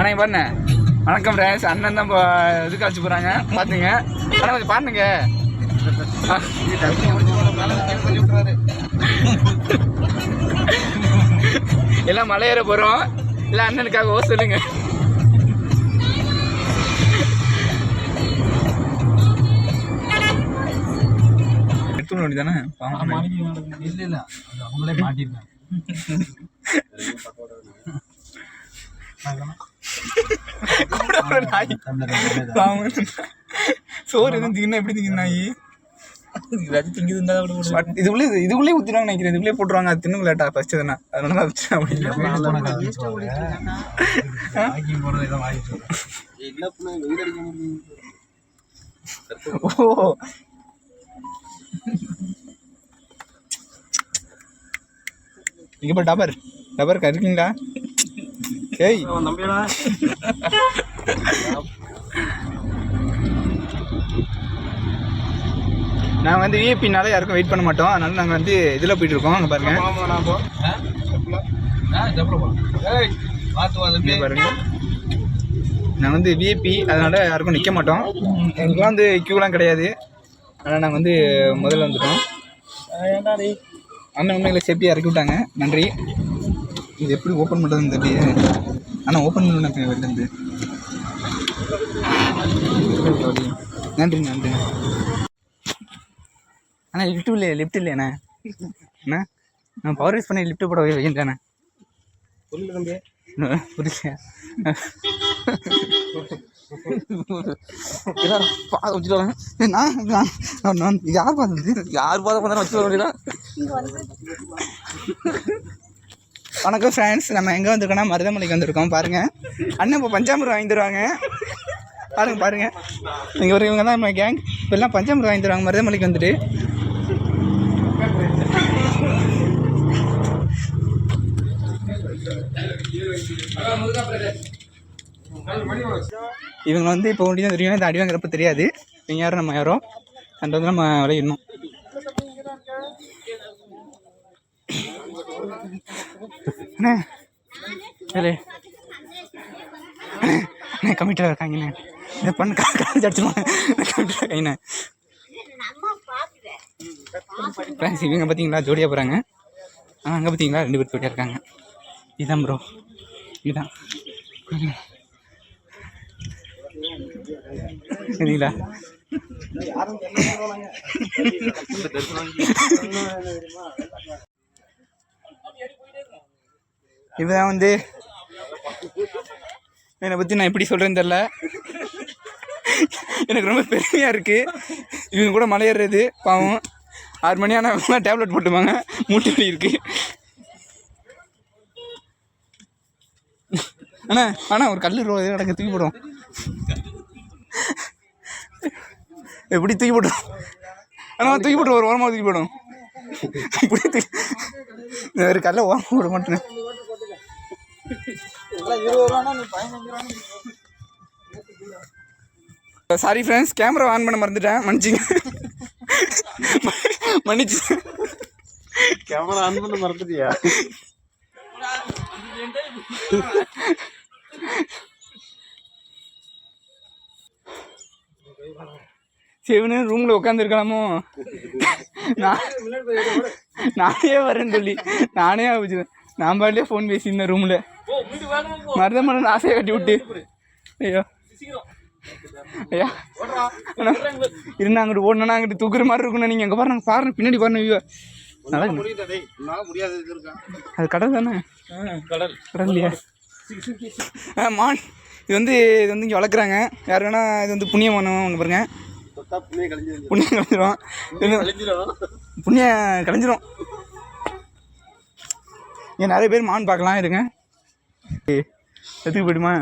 ஆனால் இங்கே பாருங்க, வணக்கம் ரேஸ் அண்ணன் தான் இது கழிச்சு போகிறாங்க பார்த்துங்க. ஆனால் கொஞ்சம் பாருங்க, எல்லாம் மலையேற போகிறோம். இல்லை அண்ணனுக்காக சொல்லுங்க. எடுத்துட வேண்டியதானே? இல்லை இல்லை, அவங்களே மாட்டிருக்காங்க. சோறு எதுவும் திங்கன்னா எப்படி திங்க நாய்? இதுக்குள்ளே ஊற்றிடுவாங்க நினைக்கிறேன். இதுக்குள்ளே போட்டுருவாங்க. அது தின்னு லேட்டா ஃபர்ஸ்ட் தானே, அதனால ஓ இங்க பா டபர் டபர் இருக்கீங்களா? ஏய் நாங்கள் வந்து விஐபினால யாருக்கும் வெயிட் பண்ண மாட்டோம். அதனால நாங்கள் வந்து இதில் போயிட்டு இருக்கோம். அங்கே பாருங்க பாருங்க, நாங்கள் வந்து விஐபி, அதனால யாருக்கும் நிற்க மாட்டோம். எங்களுக்குலாம் வந்து க்யூலாம் கிடையாது. அதனால் நாங்கள் வந்து முதல்ல வந்துட்டோம். அண்ணன் உண்மைகளை சேஃப்டியாக இறக்கி விட்டாங்க, நன்றி. இது எப்படி ஓப்பன் பண்ணுறதுன்னு தெரியல. ஆனால் ஓப்பன் பண்ண வெளிலேருந்து நன்றி நன்றி. அண்ணா லிஃப்ட் இல்லையாண்ணே? அண்ணா நான் பவர் யூஸ் பண்ணி லிஃப்ட்டு போட வைக்கின்றேண்ணே. புரியல புரியல. யார் பார்த்தது? யார் பார்த்து வச்சு வர வேண்டியதான். வணக்கம் ஃப்ரெண்ட்ஸ், நம்ம எங்கே வந்திருக்கோன்னா மருதமலைக்கு வந்திருக்கோம். பாருங்கள் அண்ணன் இப்போ பஞ்சாமிரம் வாங்கி தருவாங்க. பாருங்கள் இங்கே ஒரு இவங்க தான் நம்ம கேங். இப்போ எல்லாம் பஞ்சாமிரம் வாங்கி தருவாங்க மருதமலைக்கு வந்துட்டு. இவங்க வந்து இப்போ ஒண்டி தான் தெரியும். இந்த அடி வாங்குறப்ப தெரியாது இவங்க யாரும் நம்ம யாரும். அந்த வந்து நம்ம விளையிடணும். அண்ணே வேலை அண்ணே கமிட்டியில் இருக்காங்கண்ணே. இதை பண்ண காலேஜ் அடிச்சுருவாங்க. கமிட்டியில் இருக்காங்கண்ணே. ஃப்ரெண்ட்ஸ் இவங்க பார்த்தீங்களா ஜோடியாக போகிறாங்க. அங்கே பார்த்தீங்களா 2 பேர் ஜோடியாக இருக்காங்க. இதுதான் ப்ரோ, இதுதான் சரிங்களா? இதுதான் வந்து என்னை பற்றி நான் எப்படி சொல்கிறேன்னு தெரில. எனக்கு ரொம்ப பெருமையாக இருக்குது. இவங்க கூட மலையேறது பாவம். 6 மணி ஆனால் டேப்லெட் போட்டுப்பாங்க, மூட்டு வலி இருக்குது. அண்ணா ஒரு கல் கிடக்க தூக்கி போடும். எப்படி தூக்கி போட்டோம்? ஆனால் தூக்கி போட்டு ஒரு ஓரமாக தூக்கி போடும். இப்படி ஒரு கல்லை ஓரமாக போட மாட்டேன். சாரி ஃப்ரெண்ட்ஸ், கேமரா ஆன் பண்ண மறந்துட்டேன், மன்னிச்சிங்க. மன்னிச்சு. கேமரா ஆன் பண்ண மறந்துட்டியா? சிவனு ரூம்ல உட்காந்துருக்கலாமோ? நானே வரேன்னு சொல்லி நானே ஆகுச்சுவேன். நான் பாட்டிலே ஃபோன் பேசியிருந்தேன் ரூம்ல. மருதமலை ஆசையை கட்டி விட்டு. ஐயோ ஐயா இருந்தா அங்கிட்டு ஓடனா அங்கிட்டு தூக்குற மாதிரி இருக்குண்ணா. நீங்கள் அங்கே பாருங்க, பாருங்க பின்னாடி பாருங்க. ஐயோ அது கடல் தானே? கடல் இல்லையா? மான் இது வந்து இங்கே வளர்க்குறாங்க. யார் வேணா இது வந்து புண்ணியம் பண்ணுவோம் பாருங்க. புண்ணியம் கலைஞ்சிரும், புண்ணியம் கலைஞ்சிரும். இங்கே நிறைய பேர் மான் பார்க்கலாம். இருங்க எடுத்துக்கு போய்டுமா?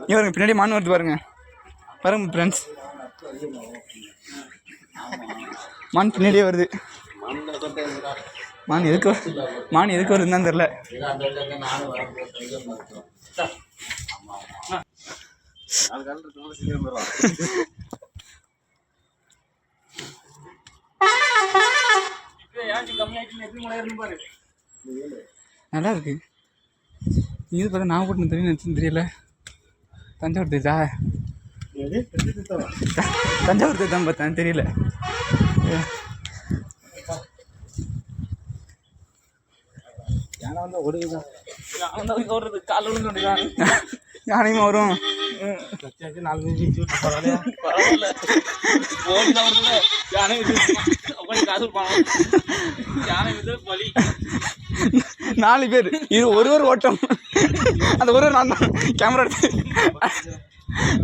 இங்கே பாருங்க பின்னாடி மான் வருது பாருங்க. பாருங்க ஃப்ரெண்ட்ஸ், மான் பின்னாடியே வருது. மான் எதுக்கு வருதுன்னு தெரில. நல்லா இருக்கு. இது பார்த்தா நான் போட்டு தெரியும் நினச்சுன்னு தெரியல. தஞ்சாவூர் தேதா தஞ்சாவூர் தேதான் பார்த்தேன் தெரியல. யானையுமா வரும். நாலு பேர் இது ஒரு ஓட்டம். அந்த ஒரு நான் தான் கேமரா எடுத்து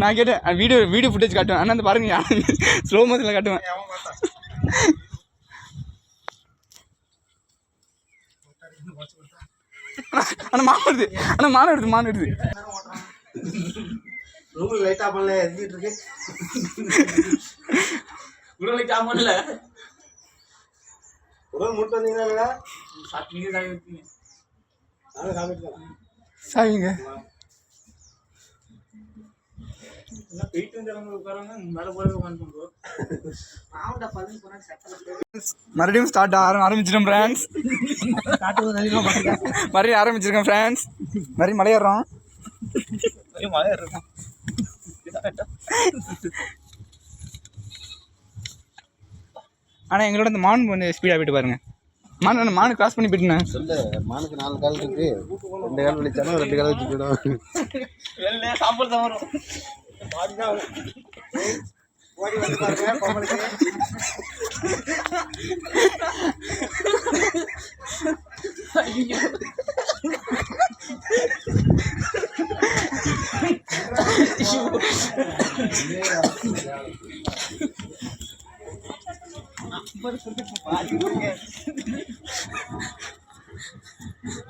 நான் கேட்டேன் வீடியோ ஃபுட்டேஜ் காட்டுவேன். ஆனால் அந்த பாருங்க யானை ஸ்லோ மோஷனில் காட்டுவேன். ஆனால் மான் எடுது லைட் ஆஃப் பண்ணல எரிஞ்சிட்டு இருக்கு. லைட் ஆஃப் பண்ணல ஒரு மூட்டு வந்தீங்களா சாவிங்க. மறுபடியும் ஸ்டார்ட் ஆரம்பிச்சிட்டோம் ஃப்ரெண்ட்ஸ். மறுபடியும் ஆரம்பிச்சிருக்கேன் ஃப்ரெண்ட்ஸ். மறுபடியும் மலையேறோம். ஆனால் எங்களோட இந்த மான் கொஞ்சம் ஸ்பீடாக போயிட்டு பாருங்க. மானு கிராஸ் பண்ணி போயிட்டுண்ணே. சொல்லு மானுக்கு 4 கால் இருக்கு. 2 கால் வலிச்சாலும் 2 கால் வச்சு போயிடும். சாப்பாடு தான் வரும். ஓடி வந்து பாருங்க பொம்பளைக்கு.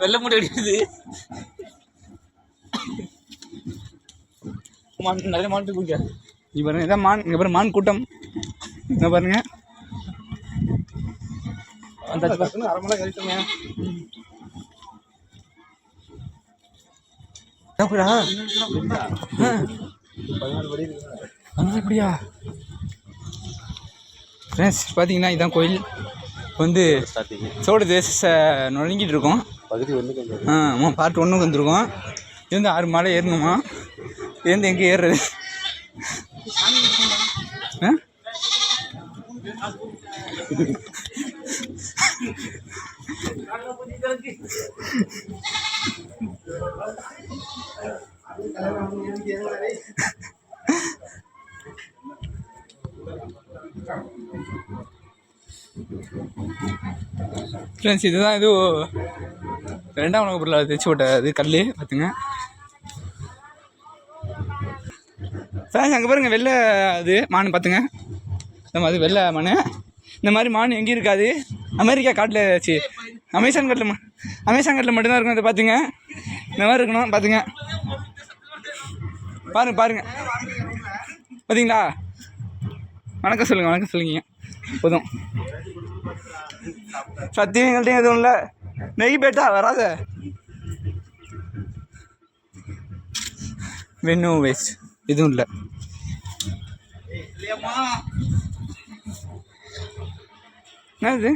வெள்ள மூட்டை அடிக்குது. நிறைய மான் இருக்கு. இங்கே பாருங்க இதான் மான். இங்கே பாருங்க மான் கூட்டம். இங்கே பாருங்க அந்த அரை மணி கழிச்சுங்க. அப்படியா ஃப்ரெண்ட்ஸ்? பார்த்தீங்கன்னா இதுதான் கோயில் வந்து சோழ தேச நுழைஞ்சிட்டு இருக்கோம். பகுதி 1 ஆமாம் பார்ட் 1 வந்துருக்கோம். இது வந்து 6 மலை ஏறணுமா? இதுலேருந்து எங்கே ஏறுறது? ஃப்ரெண்ட்ஸ் இதுதான் இது 2ஆம் உலகப் பொருளாக தைச்சி விட்ட இது கல் பார்த்துங்க ஃப்ரெண்ட்ஸ். அங்கே பாருங்கள் வெள்ளை அது மான் பார்த்துங்க. இந்த மாதிரி வெள்ளை மான். இந்த மாதிரி மான் எங்கேயும் இருக்காது. அமெரிக்கா காட்டில் ஆச்சு. அமேசான் காட்டில் மட்டும்தான் இருக்கும். இதை பார்த்துங்க இந்த மாதிரி இருக்கணும் பார்த்துங்க. பாருங்க பார்த்தீங்களா? வணக்கம் சொல்லுங்க போதும். சத்தியம் எங்கள்கிட்ட எதுவும் இல்லை. நெய் பேட்டா வராத வெண்ணு வேஸ்ட் எதுவும் இல்லை. என்னது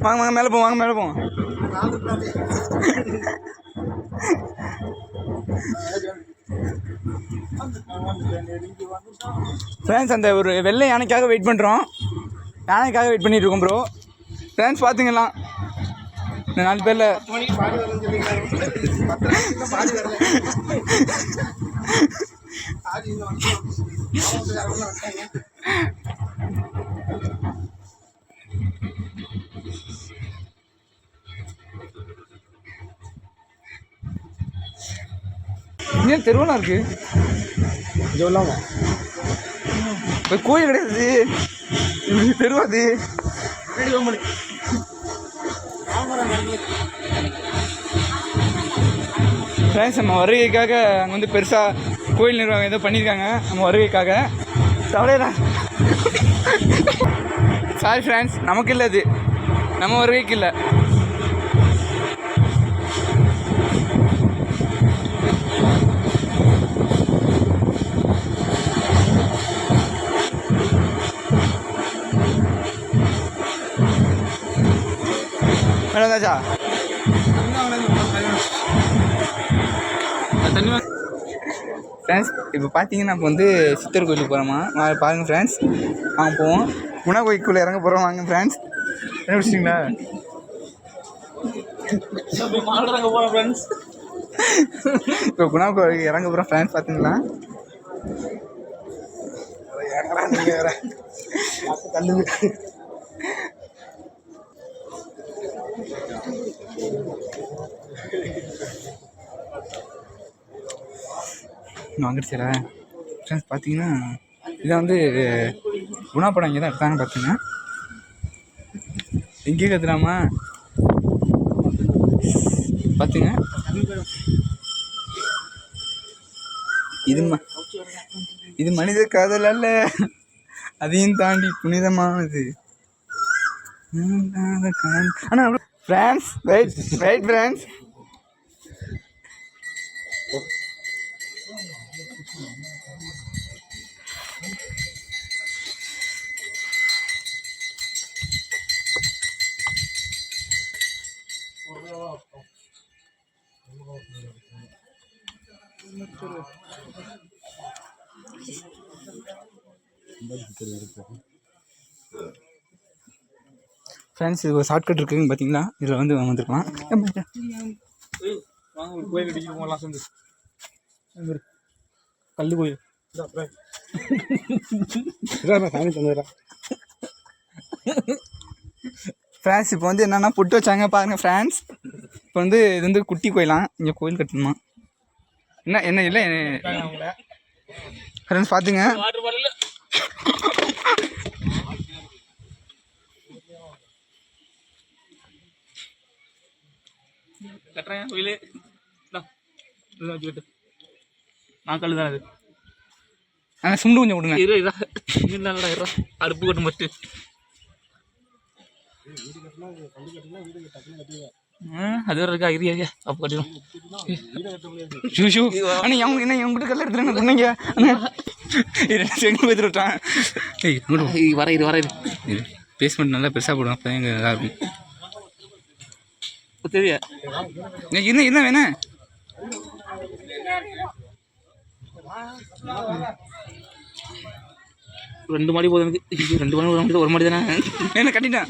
வாங்க மேலே போவோம். ஃப்ரெண்ட்ஸ் அந்த ஒரு வெள்ளை யானைக்காக வெயிட் பண்ணுறோம். யானைக்காக வெயிட் பண்ணிட்டு இருக்கோம் ப்ரோ. ஃப்ரெண்ட்ஸ் பார்த்துங்களா இந்த 4 பேரில் ஏன் தெருவெல்லாம் இருக்கு? கோயில் கிடையாது, தெருவாது. ஃப்ரெண்ட்ஸ் நம்ம வருகைக்காக அங்கே வந்து பெருசாக கோயில் நிர்வாகம் ஏதோ பண்ணியிருக்காங்க நம்ம வருகைக்காக. தவளையா சாரி ஃப்ரெண்ட்ஸ், நமக்கு இல்லை, அது நம்ம வருகைக்கு இல்லை. வந்தாச்சா ஃப்ரெண்ட்ஸ் இப்போ பார்த்தீங்கன்னா நம்ம வந்து சித்தர் கோயிலுக்கு போகிறோமா பாருங்கள் ஃப்ரெண்ட்ஸ் வாங்க போவோம். குணா கோயிலுக்குள்ளே இறங்க போகிறோம் வாங்க ஃப்ரெண்ட்ஸ். என்ன பிடிச்சிங்களா ஃப்ரெண்ட்ஸ்? இப்போ குணா கோயிலுக்கு இறங்க போகிறோம் ஃப்ரெண்ட்ஸ் பார்த்தீங்களா. வாங்கிட்டு சார் ஃப்ரெண்ட்ஸ் பார்த்தீங்கன்னா இதை வந்து குணா படம் இங்கே தான் எடுத்தாங்க பார்த்தீங்கன்னா. எங்கே கத்துலாமா பார்த்துங்க. இது மனித காதல் அல்ல, அதையும் தாண்டி புனிதமானது. ஆனால் ஃப்ரெண்ட்ஸ் வெயிட் ஃப்ரெண்ட்ஸ், ஃப்ரெண்ட்ஸ் இது ஒரு ஷார்ட்கட் இருக்குதுன்னு பார்த்தீங்களா. இதில் வந்து வந்துருக்கலாம். கோயில் கட்டிக்கிட்டு போகலாம் சேர்ந்து கல் கோயில் சாமி தந்துடுறேன். ஃப்ரெண்ட்ஸ் இப்போ வந்து என்னென்னா புட்டு வச்சாங்க பாருங்கள் ஃப்ரெண்ட்ஸ். இப்போ வந்து இது வந்து குட்டி கோயிலாம், இங்கே கோயில் கட்டணுமா என்ன இல்லை ஃப்ரெண்ட்ஸ் பார்த்துங்க. கட்டுறேன் கோயில் நான் கல் தானே அது. ஆனால் சுண்டு கொஞ்சம் கொடுங்க. அடுப்பு கட்டும் ஃபஸ்ட்டு. அது வேறு இருக்கா இரியா அப்போ கட்டிடும். ஷூ ஆனால் அவங்க என்ன எங்கிட்ட கல்ல எடுத்துருங்க சொன்னீங்க. செங்கல் பேத்து விட்டான். வர இது பேஸ்மெண்ட் நல்லா பெருசாக போடுவோம் அப்போ எங்கள் இதாக இருக்கும். தெரியா என்ன வேணா 2 மாடி போதும் எனக்கு. 2 மாடி போதும், 1 மாடி தானே என்ன கட்டிட்டேன்.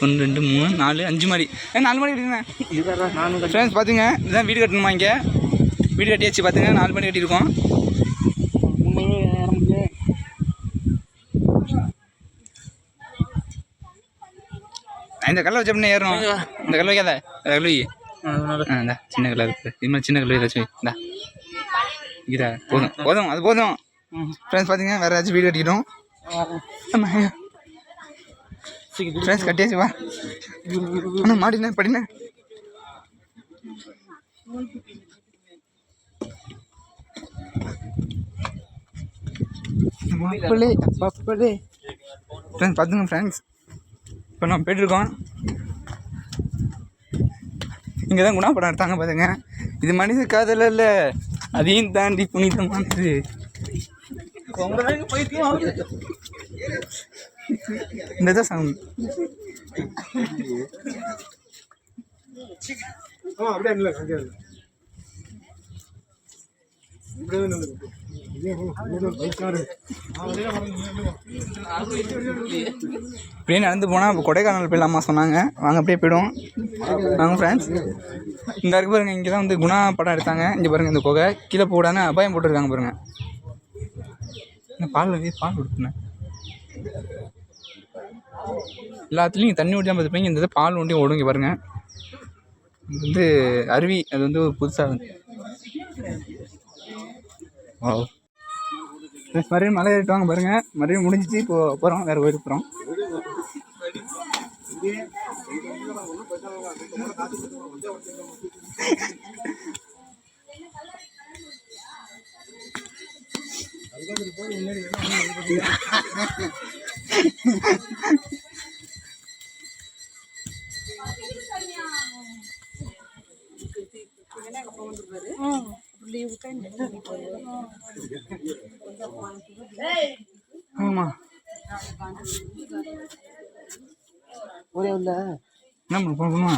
1 2 3 4 5 மாடி 4 மாடி கட்டினேன். ஃப்ரெண்ட்ஸ் பார்த்துங்க இதுதான் வீடு கட்டணுமா. இங்கே வீடு கட்டியாச்சு பார்த்துங்க. 4 மாடி கட்டியிருக்கோம். இந்த கல்லை வச்ச அப்படின்னா ஏறணும். இந்த கல் வைக்காத, கல் வை. இந்தா சின்ன கல்லாக இருக்குது. இது மாதிரி சின்ன கல் ஏதாச்சும் இந்தா இதா போதும் அது போதும். ஃப்ரெண்ட்ஸ் பார்த்தீங்கன்னா வேறு ஏதாச்சும் வீடு கட்டிக்கிட்டோம். ஃப்ரெண்ட்ஸ் கட்டியாச்சு வா. ஆனால் மாடினே படினே அப்பப்பலே ஃப்ரெண்ட்ஸ் பார்த்துங்க. ஃப்ரெண்ட்ஸ் இப்போ நம்ம போய்ட்டுருக்கோம். இங்கே தான் குணா படம் எடுத்தாங்க பார்த்துங்க. இது மனித காதல் அல்ல, அதையும் தாண்டி புனிதமானது. இந்த தான் சாங். அப்படியே நடந்து போனால் இப்போ கொடைக்கானல் போயிடலாமா சொன்னாங்க. வாங்க அப்படியே போய்டும் வாங்க ஃப்ரெண்ட்ஸ். இந்த இருக்கு பாருங்க, இங்கே தான் வந்து குணா படம் எடுத்தாங்க. இங்கே பாருங்கள் இந்த குகை கீழே போடான்னு அபாயம் போட்டுருக்காங்க பாருங்கள். பால் கொடுத்துனேன் எல்லாத்துலேயும் தண்ணி ஊட்டி தான் பார்த்துப்பீங்க. இந்த பால் ஒண்டி ஓடும். இங்கே பாருங்கள் இது வந்து அருவி, அது வந்து புதுசாக மறுபடியும் மலை ஏறிட்டு வாங்க பாருங்கள். மறுபடியும் முடிஞ்சிச்சு. இப்போ போகிறோம் வேறு கோயிலுக்கு போகிறோம். ஆமா ஒரே உள்ள என்ன பண்ணுமா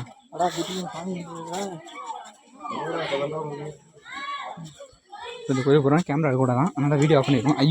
இந்த கோயில் போகிறோம் கேமரா எடுக்க கூடாதான் அதனால் வீடியோ ஆஃப் பண்ணிருக்கோம். ஐயோ